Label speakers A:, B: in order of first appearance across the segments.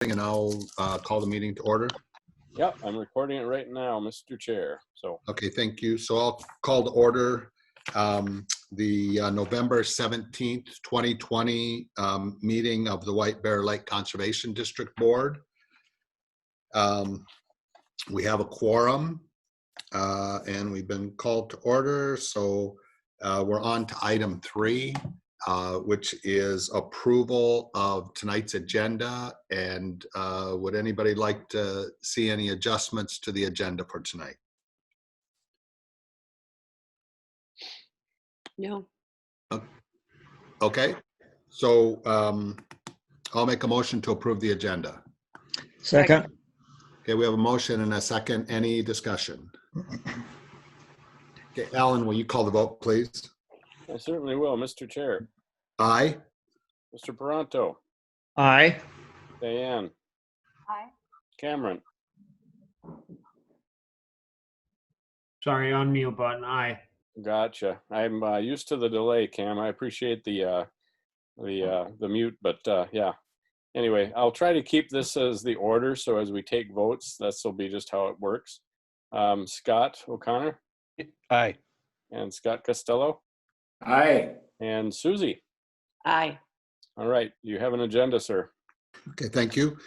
A: And I'll call the meeting to order.
B: Yep, I'm recording it right now, Mr. Chair. So,
A: Okay, thank you. So I'll call to order the November 17th, 2020 meeting of the White Bear Lake Conservation District Board. We have a quorum and we've been called to order. So we're on to item 3. Which is approval of tonight's agenda. And would anybody like to see any adjustments to the agenda for tonight?
C: No.
A: Okay, so I'll make a motion to approve the agenda.
D: Second.
A: Okay, we have a motion and a second. Any discussion? Okay, Alan, will you call the vote, please?
B: I certainly will, Mr. Chair.
A: Aye.
B: Mr. Paranto.
D: Aye.
B: Diane.
C: Aye.
B: Cameron.
E: Sorry, unmute button. Aye.
B: Gotcha. I'm used to the delay, Cam. I appreciate the mute, but yeah. Anyway, I'll try to keep this as the order, so as we take votes, this will be just how it works. Scott O'Connor.
F: Aye.
B: And Scott Costello.
F: Aye.
B: And Susie.
C: Aye.
B: All right, you have an agenda, sir.
A: Okay, thank you.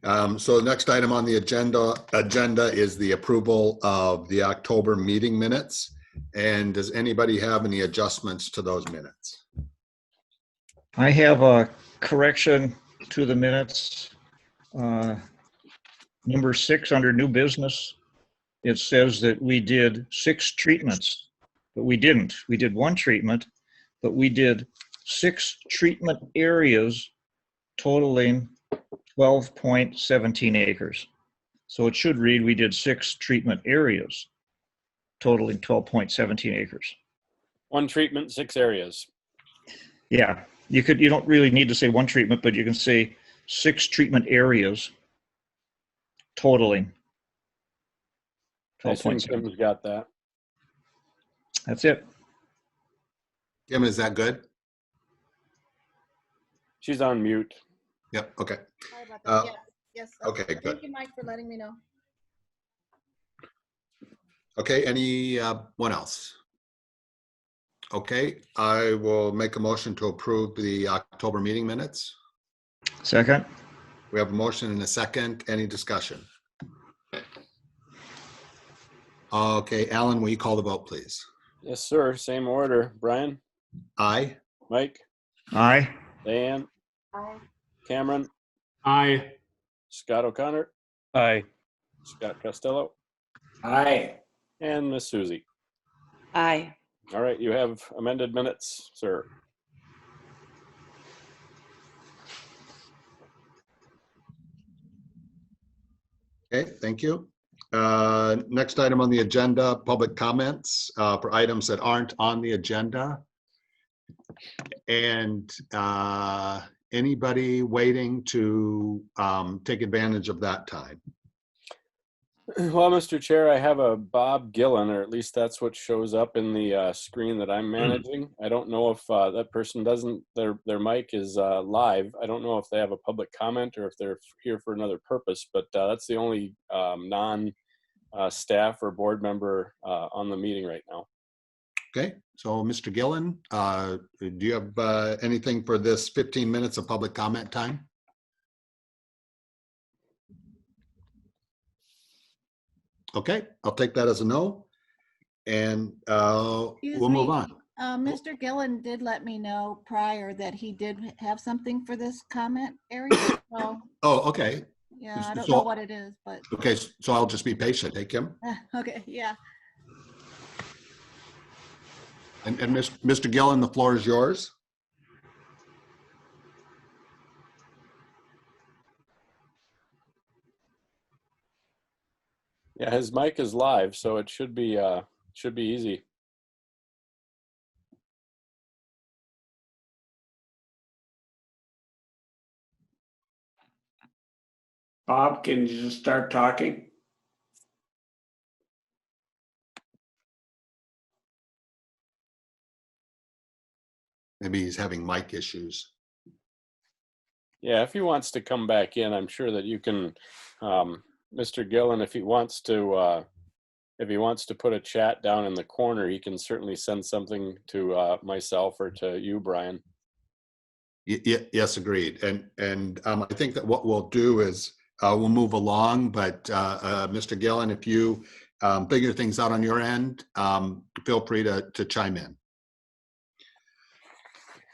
A: So the next item on the agenda is the approval of the October meeting minutes. And does anybody have any adjustments to those minutes?
D: I have a correction to the minutes. Number 6 under new business, it says that we did 6 treatments, but we didn't. We did 1 treatment, but we did 6 treatment areas totaling 12.17 acres. So it should read, we did 6 treatment areas totaling 12.17 acres.
B: 1 treatment, 6 areas.
D: Yeah, you don't really need to say 1 treatment, but you can say 6 treatment areas totaling
B: I assume
D: 12.7.
B: Tim's got that.
D: That's it.
A: Kim, is that good?
B: She's on mute.
A: Yep, okay.
G: Sorry about that. Yes.
A: Okay, good.
G: Thank you, Mike, for letting me know.
A: Okay, anyone else? Okay, I will make a motion to approve the October meeting minutes.
D: Second.
A: We have a motion and a second. Any discussion? Okay, Alan, will you call the vote, please?
B: Yes, sir. Same order. Brian.
A: Aye.
B: Mike.
D: Aye.
B: Diane.
G: Aye.
B: Cameron.
E: Aye.
B: Scott O'Connor.
F: Aye.
B: Scott Costello.
F: Aye.
B: And Miss Susie.
C: Aye.
B: All right, you have amended minutes, sir.
A: Okay, thank you. Next item on the agenda, public comments for items that aren't on the agenda. And anybody waiting to take advantage of that time?
B: Well, Mr. Chair, I have a Bob Gillen, or at least that's what shows up in the screen that I'm managing. I don't know if that person doesn't, their mic is live. I don't know if they have a public comment or if they're here for another purpose, but that's the only non-staff or board member on the meeting right now.
A: Okay, so Mr. Gillen, do you have anything for this 15 minutes of public comment time? Okay, I'll take that as a no, and
G: Excuse
A: we'll move
G: me.
A: on.
G: Mr. Gillen did let me know prior that he did have something for this comment area. So,
A: Oh, okay.
G: yeah, I don't
A: So-
G: know what it is, but,
A: Okay, so I'll just be patient. Hey, Kim?
G: okay, yeah.
A: And Mr. Gillen, the floor is yours.
B: Yeah, his mic is live, so it should be easy.
F: Bob, can you just start talking?
A: Maybe he's having mic issues.
B: Yeah, if he wants to come back in, I'm sure that you can, Mr. Gillen, if he wants to put a chat down in the corner, he can certainly send something to myself or to you, Brian.
A: Yes, agreed. And I think that what we'll do is we'll move along, but Mr. Gillen, if you figure things out on your end, feel free to chime in.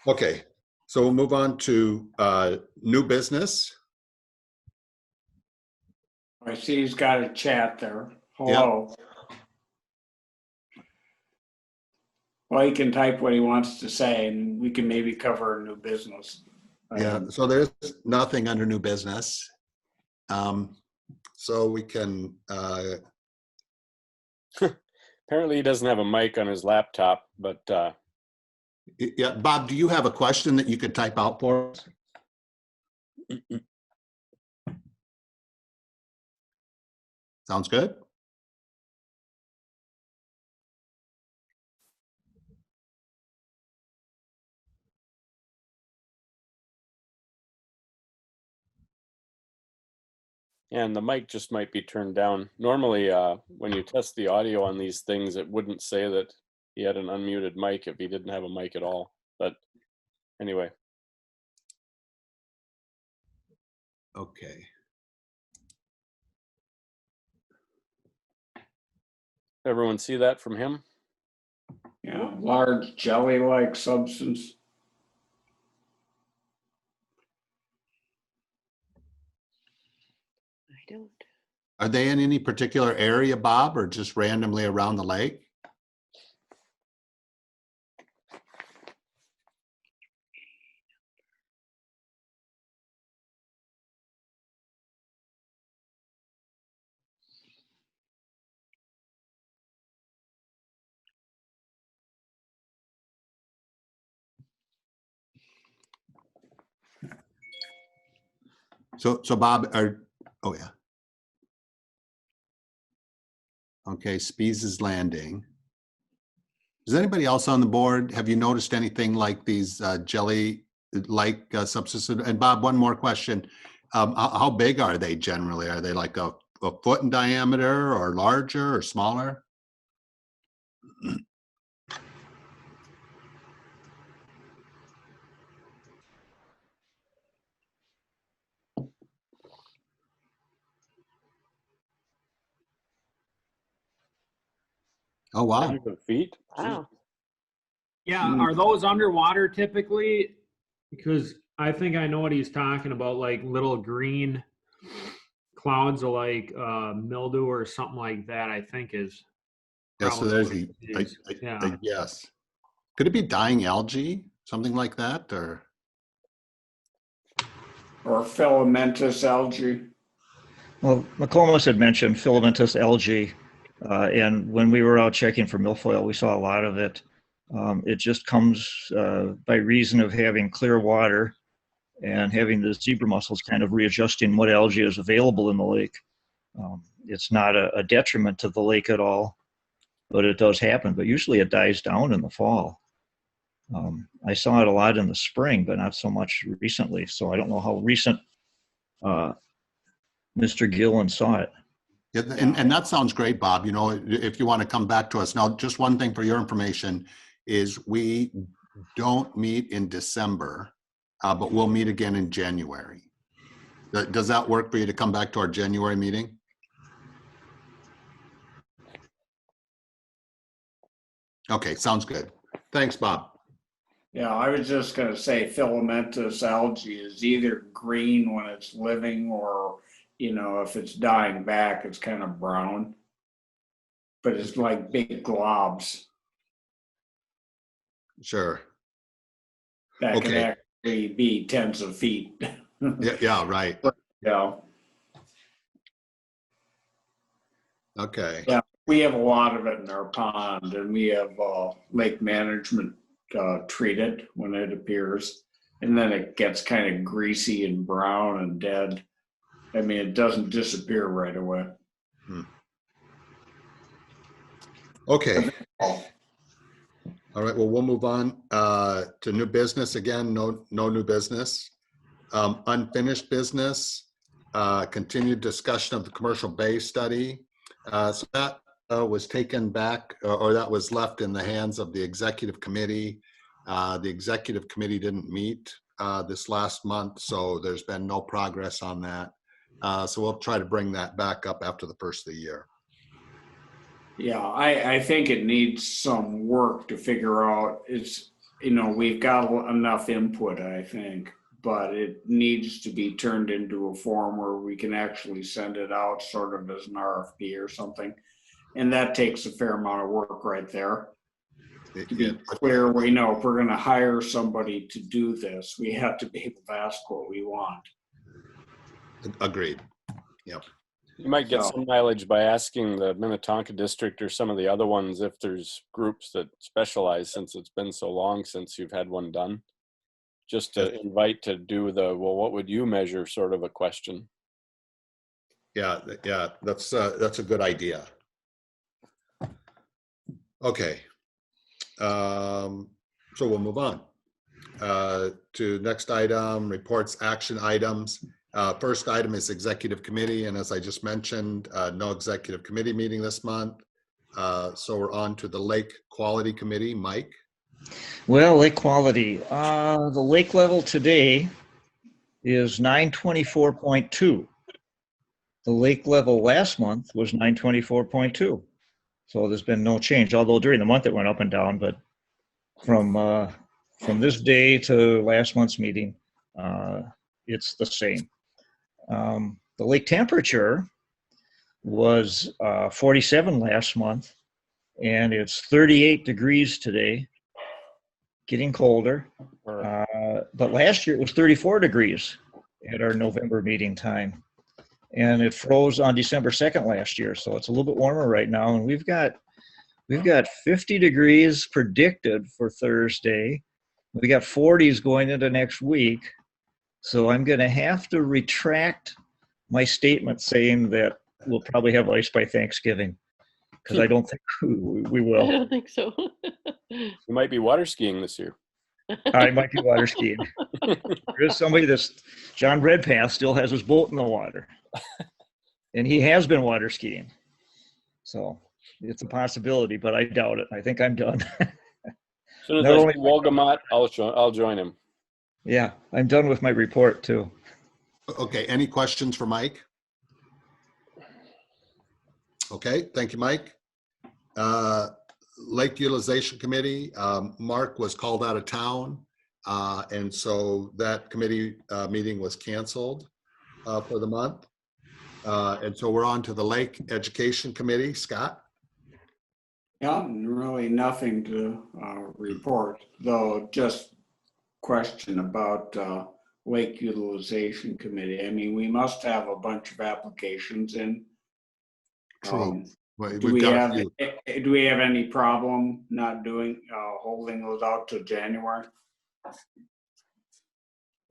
A: Okay, so we'll move on to new business.
F: I see he's got a chat there. Hello. Well, he can type what he wants to say and we can maybe cover new business.
A: Yeah, so there's nothing under new business. So we can,
B: Apparently he doesn't have a mic on his laptop, but
A: yeah, Bob, do you have a question that you could type out for us? Sounds good.
B: and the mic just might be turned down. Normally, when you test the audio on these things, it wouldn't say that he had an unmuted mic if he didn't have a mic at all. But anyway,
A: Okay.
B: everyone see that from him?
F: Yeah, large jelly-like substance.
C: I don't.
A: Are they in any particular area, Bob, or just randomly around the lake? So Bob, oh yeah. Okay, Spees is Landing. Does anybody else on the board, have you noticed anything like these jelly-like substances? And Bob, one more question. How big are they generally? Are they like a foot in diameter or larger or smaller? Oh, wow.
B: 100 feet?
C: Wow.
E: Yeah,
F: Hmm.
E: are those underwater typically? Because I think I know what he's talking about, like little green clouds of like mildew or something like that, I think is.
A: Yeah, so
E: probably
A: there's
E: what it is. Yeah.
A: a yes. Could it be dying algae, something like that, or?
F: Or filamentous algae.
D: Well, McComas had mentioned filamentous algae, and when we were out checking for milfoil, we saw a lot of it. It just comes by reason of having clear water and having the zebra mussels kind of readjusting what algae is available in the lake. It's not a detriment to the lake at all, but it does happen. But usually it dies down in the fall. I saw it a lot in the spring, but not so much recently. So I don't know how recent Mr. Gillen saw it.
A: Yeah, and that sounds great, Bob. You know, if you want to come back to us. Now, just one thing for your information is we don't meet in December, but we'll meet again in January. Does that work for you to come back to our January meeting? Okay, sounds good. Thanks, Bob.
F: Yeah, I was just gonna say filamentous algae is either green when it's living or, if it's dying back, it's kind of brown. But it's like big globs
A: Sure.
F: that can
A: Okay.
F: actually be tens of feet.
A: Yeah, right.
F: Yeah.
A: Okay.
F: Yeah, we have a lot of it in our pond, and we have lake management treat it when it appears, and then it gets kind of greasy and brown and dead. I mean, it doesn't disappear right away.
A: Okay.
F: Oh,
A: All right. Well, we'll move on to new business again. No new business. Unfinished business, continued discussion of the commercial bay study. So that was taken back, or that was left in the hands of the executive committee. The executive committee didn't meet this last month, so there's been no progress on that. So we'll try to bring that back up after the first of the year.
F: Yeah, I think it needs some work to figure out. It's, we've got enough input, I think, but it needs to be turned into a form where we can actually send it out sort of as an RFP or something. And that takes a fair amount of work right there. To be clear, we know if we're going to hire somebody to do this, we have to be able to ask what we want.
A: Agreed. Yep.
B: You might get
F: So-
B: some mileage by asking the Minnetonka district or some of the other ones if there's groups that specialize, since it's been so long since you've had one done. Just to invite to do the, well, what would you measure sort of a question.
A: Yeah, that's a good idea. Okay. So we'll move on to next item, reports, action items. First item is executive committee, and as I just mentioned, no executive committee meeting this month. So we're on to the Lake Quality Committee. Mike?
D: Well, lake quality. The lake level today is 924.2. The lake level last month was 924.2. So there's been no change, although during the month it went up and down, but from this day to last month's meeting, it's the same. The lake temperature was 47 last month, and it's 38 degrees today, getting colder. But last year it was 34 degrees at our November meeting time. And it froze on December 2nd last year, so it's a little bit warmer right now. And we've got 50 degrees predicted for Thursday. We got 40s going into next week. So I'm going to have to retract my statement saying that we'll probably have ice by Thanksgiving, because I don't think we
C: I
D: will.
C: don't think so.
B: You might be water skiing this year.
D: I might be water skiing. There is somebody John Redpath still has his boat in the water. And he has been water skiing. So it's a possibility, but I doubt it. I think I'm done.
B: As soon as
D: Not
B: I
D: only-
B: see Wolgamott, I'll join him.
D: Yeah, I'm done with my report too.
A: Okay, any questions for Mike? Okay, thank you, Mike. Lake Utilization Committee, Mark was called out of town, and so that committee meeting was canceled for the month. And so we're on to the Lake Education Committee. Scott?
F: Yeah, really nothing to report, though just question about Lake Utilization Committee. I mean, we must have a bunch of applications in.
A: True. Well,
F: Do
A: we've
F: we
A: got a
F: have,
A: few.
F: do we have any problem not holding those out to January?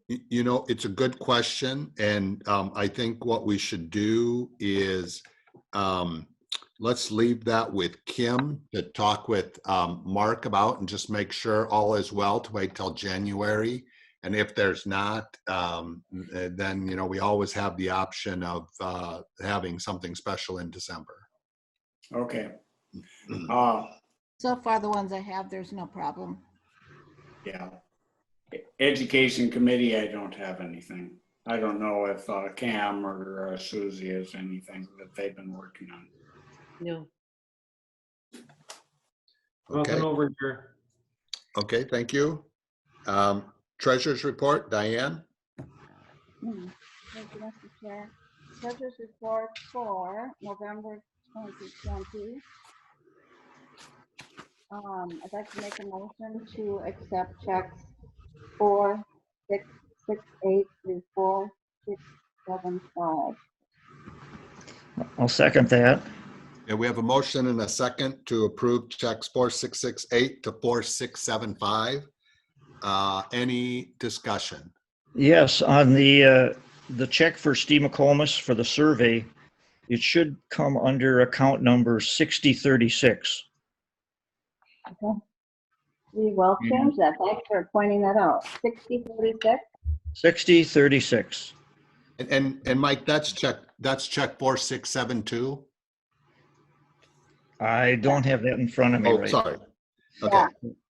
A: You know, it's a good question, and I think what we should do is let's leave that with Kim to talk with Mark about, and just make sure all is well to wait till January. And if there's not, then, you know, we always have the option of having something special in December.
F: Okay.
G: So far, the ones I have, there's no problem.
F: Yeah. Education Committee, I don't have anything. I don't know if Cam or Susie has anything that they've been working on.
C: No.
A: Okay,
E: Nothing over here.
A: okay, thank you. Treasurer's report, Diane?
G: Thank you, Mr. Chair. Treasurer's report for November 2020. I'd like to make a motion to accept checks 466834675.
D: I'll second that.
A: Yeah, we have a motion and a second to approve checks 4668 to 4675. Any discussion?
D: Yes, on the check for Steve McComas for the survey, it should come under account number 6036.
H: We will change that. Thanks for pointing that out. 6046.
D: 6036.
A: And Mike, that's check 4672.
D: I don't have that in front of me
A: Oh,
D: right
A: sorry.
D: now.
A: Okay,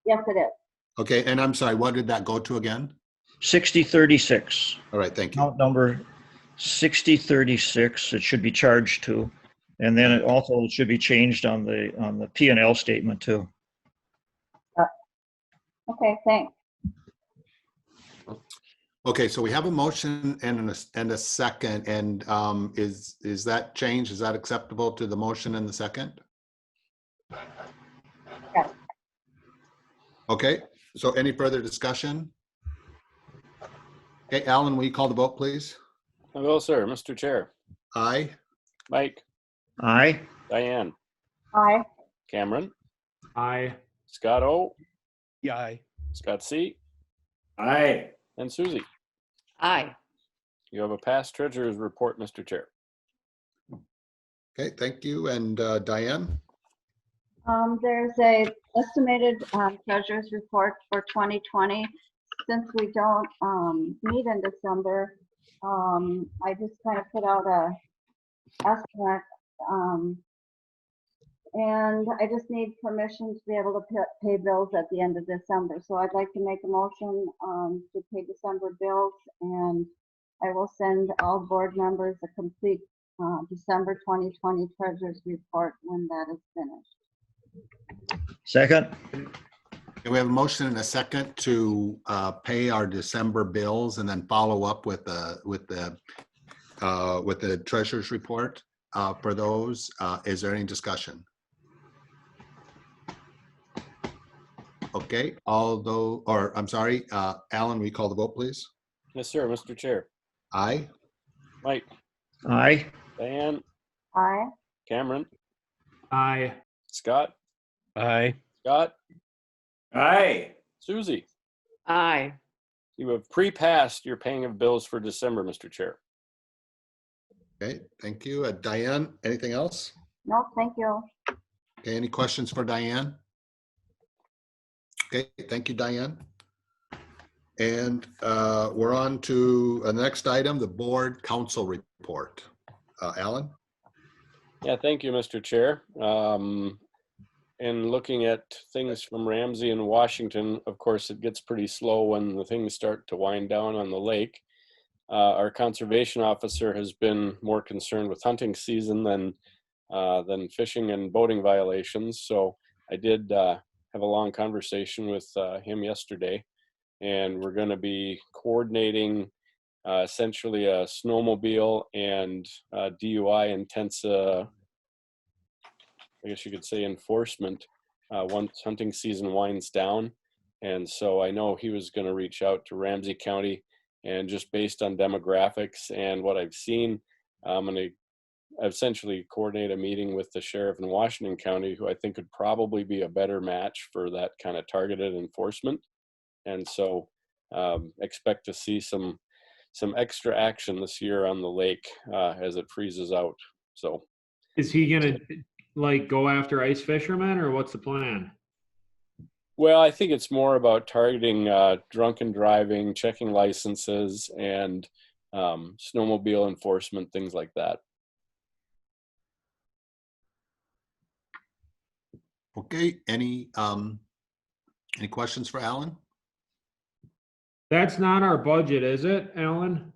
C: Yes, it is.
A: okay, and I'm sorry, what did that go to again?
D: 6036.
A: All right, thank you.
D: Account number 6036, it should be charged to. And then it also should be changed on the P&L statement too.
C: Okay, thanks.
A: Okay, so we have a motion and a second, and is that change, is that acceptable to the motion and the second?
C: Yes.
A: Okay, so any further discussion? Okay, Alan, will you call the vote, please?
B: I will, sir. Mr. Chair.
A: Aye.
B: Mike,
D: Aye.
B: Diane,
C: Aye.
B: Cameron,
E: Aye.
B: Scott O,
H: Aye.
B: Scott C,
F: Aye.
B: and Susie.
C: Aye.
B: You have a past treasurer's report, Mr. Chair.
A: Okay, thank you. And Diane?
C: There's a estimated treasurer's report for 2020. Since we don't meet in December, I just kind of put out a estimate. And I just need permission to be able to pay bills at the end of December. So I'd like to make a motion to pay December bills, and I will send all board members a complete December 2020 treasurer's report when that is finished.
D: Second.
A: Okay, we have a motion and a second to pay our December bills and then follow up with the treasurer's report for those. Is there any discussion? Okay, I'm sorry, Alan, will you call the vote, please?
B: Yes, sir. Mr. Chair.
A: Aye.
B: Mike,
D: Aye.
B: Diane,
C: Aye.
B: Cameron,
E: Aye.
B: Scott,
H: Aye.
B: Scott,
F: Aye.
B: Susie.
C: Aye.
B: You have pre-passed your paying of bills for December, Mr. Chair.
A: Okay, thank you. Diane, anything else?
C: No, thank you.
A: Okay, any questions for Diane? Okay, thank you, Diane. And we're on to the next item, the board council report. Alan?
B: Yeah, thank you, Mr. Chair. And looking at things from Ramsey and Washington, of course, it gets pretty slow when the things start to wind down on the lake. Our conservation officer has been more concerned with hunting season than fishing and boating violations. So I did have a long conversation with him yesterday, and we're going to be coordinating essentially a snowmobile and DUI intense, I guess you could say, enforcement once hunting season winds down. And so I know he was going to reach out to Ramsey County, and just based on demographics and what I've seen, I'm going to essentially coordinate a meeting with the sheriff in Washington County, who I think would probably be a better match for that kind of targeted enforcement. And so expect to see some extra action this year on the lake as it freezes out. So
E: Is he gonna like go after ice fishermen, or what's the plan?
B: well, I think it's more about targeting drunken driving, checking licenses, and snowmobile enforcement, things like that.
A: Okay, any questions for Alan?
E: That's not our budget, is it, Alan?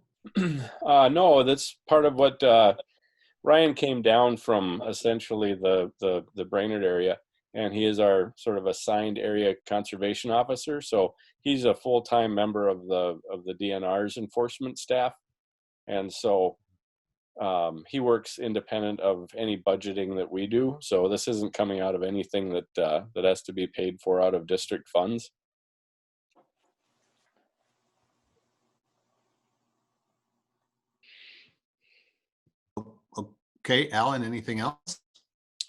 B: No, that's part of what Ryan came down from, essentially the Brainerd area, and he is our sort of assigned area conservation officer. So he's a full-time member of the DNR's enforcement staff, and so he works independent of any budgeting that we do. So this isn't coming out of anything that has to be paid for out of district funds.
A: Okay, Alan, anything else?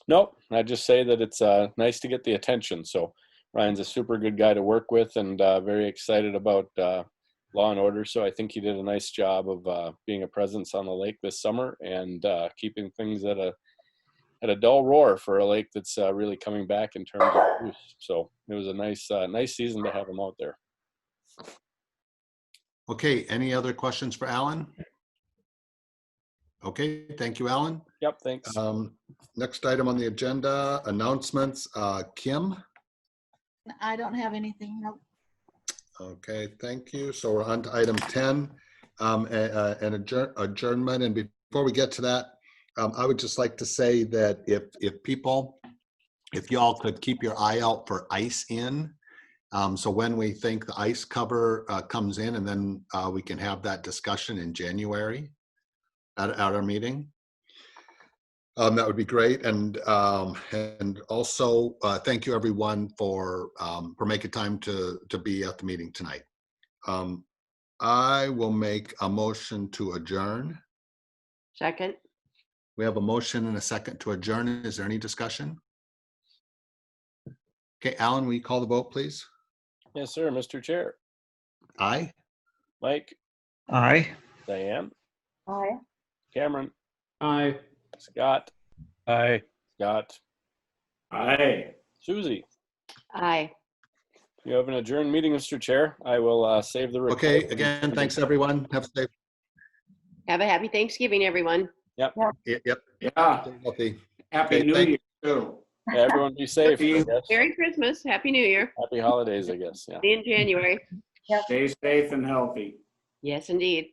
B: Nope, I just say that it's nice to get the attention. So Ryan's a super good guy to work with, and very excited about Law and Order. So I think he did a nice job of being a presence on the lake this summer and keeping things at a dull roar for a lake that's really coming back in terms of use. So it was a nice season to have him out there.
A: Okay, any other questions for Alan? Okay, thank you, Alan.
B: Yep, thanks.
A: Next item on the agenda, announcements. Kim?
G: I don't have anything. Nope.
A: Okay, thank you. So we're on to item 10, an adjournment. And before we get to that, I would just like to say that if y'all could keep your eye out for ice in. So when we think the ice cover comes in, and then we can have that discussion in January at our meeting. That would be great. And also thank you everyone for making time to be at the meeting tonight. I will make a motion to adjourn.
I: Second.
A: We have a motion and a second to adjourn. Is there any discussion? Okay, Alan, will you call the vote, please?
B: Yes, sir, Mr. Chair.
A: Aye.
B: Mike,
D: Aye.
B: Diane,
C: Aye.
B: Cameron,
E: Aye.
B: Scott,
H: Aye.
B: Scott,
F: Aye.
B: Susie.
I: Aye.
B: You have an adjourned meeting, Mr. Chair. I will save the recording.
A: Okay, again, thanks everyone. Have a safe.
I: Have a happy Thanksgiving, everyone.
A: Yep.
F: Yeah.
A: Stay healthy.
F: Happy
A: Okay,
F: New
A: thank-
F: Year too.
B: Yeah, everyone be safe, I guess.
I: Merry Christmas. Happy New Year.
B: Happy holidays, I guess, yeah.
I: See you in January.
F: Stay safe and healthy.
I: Yes, indeed.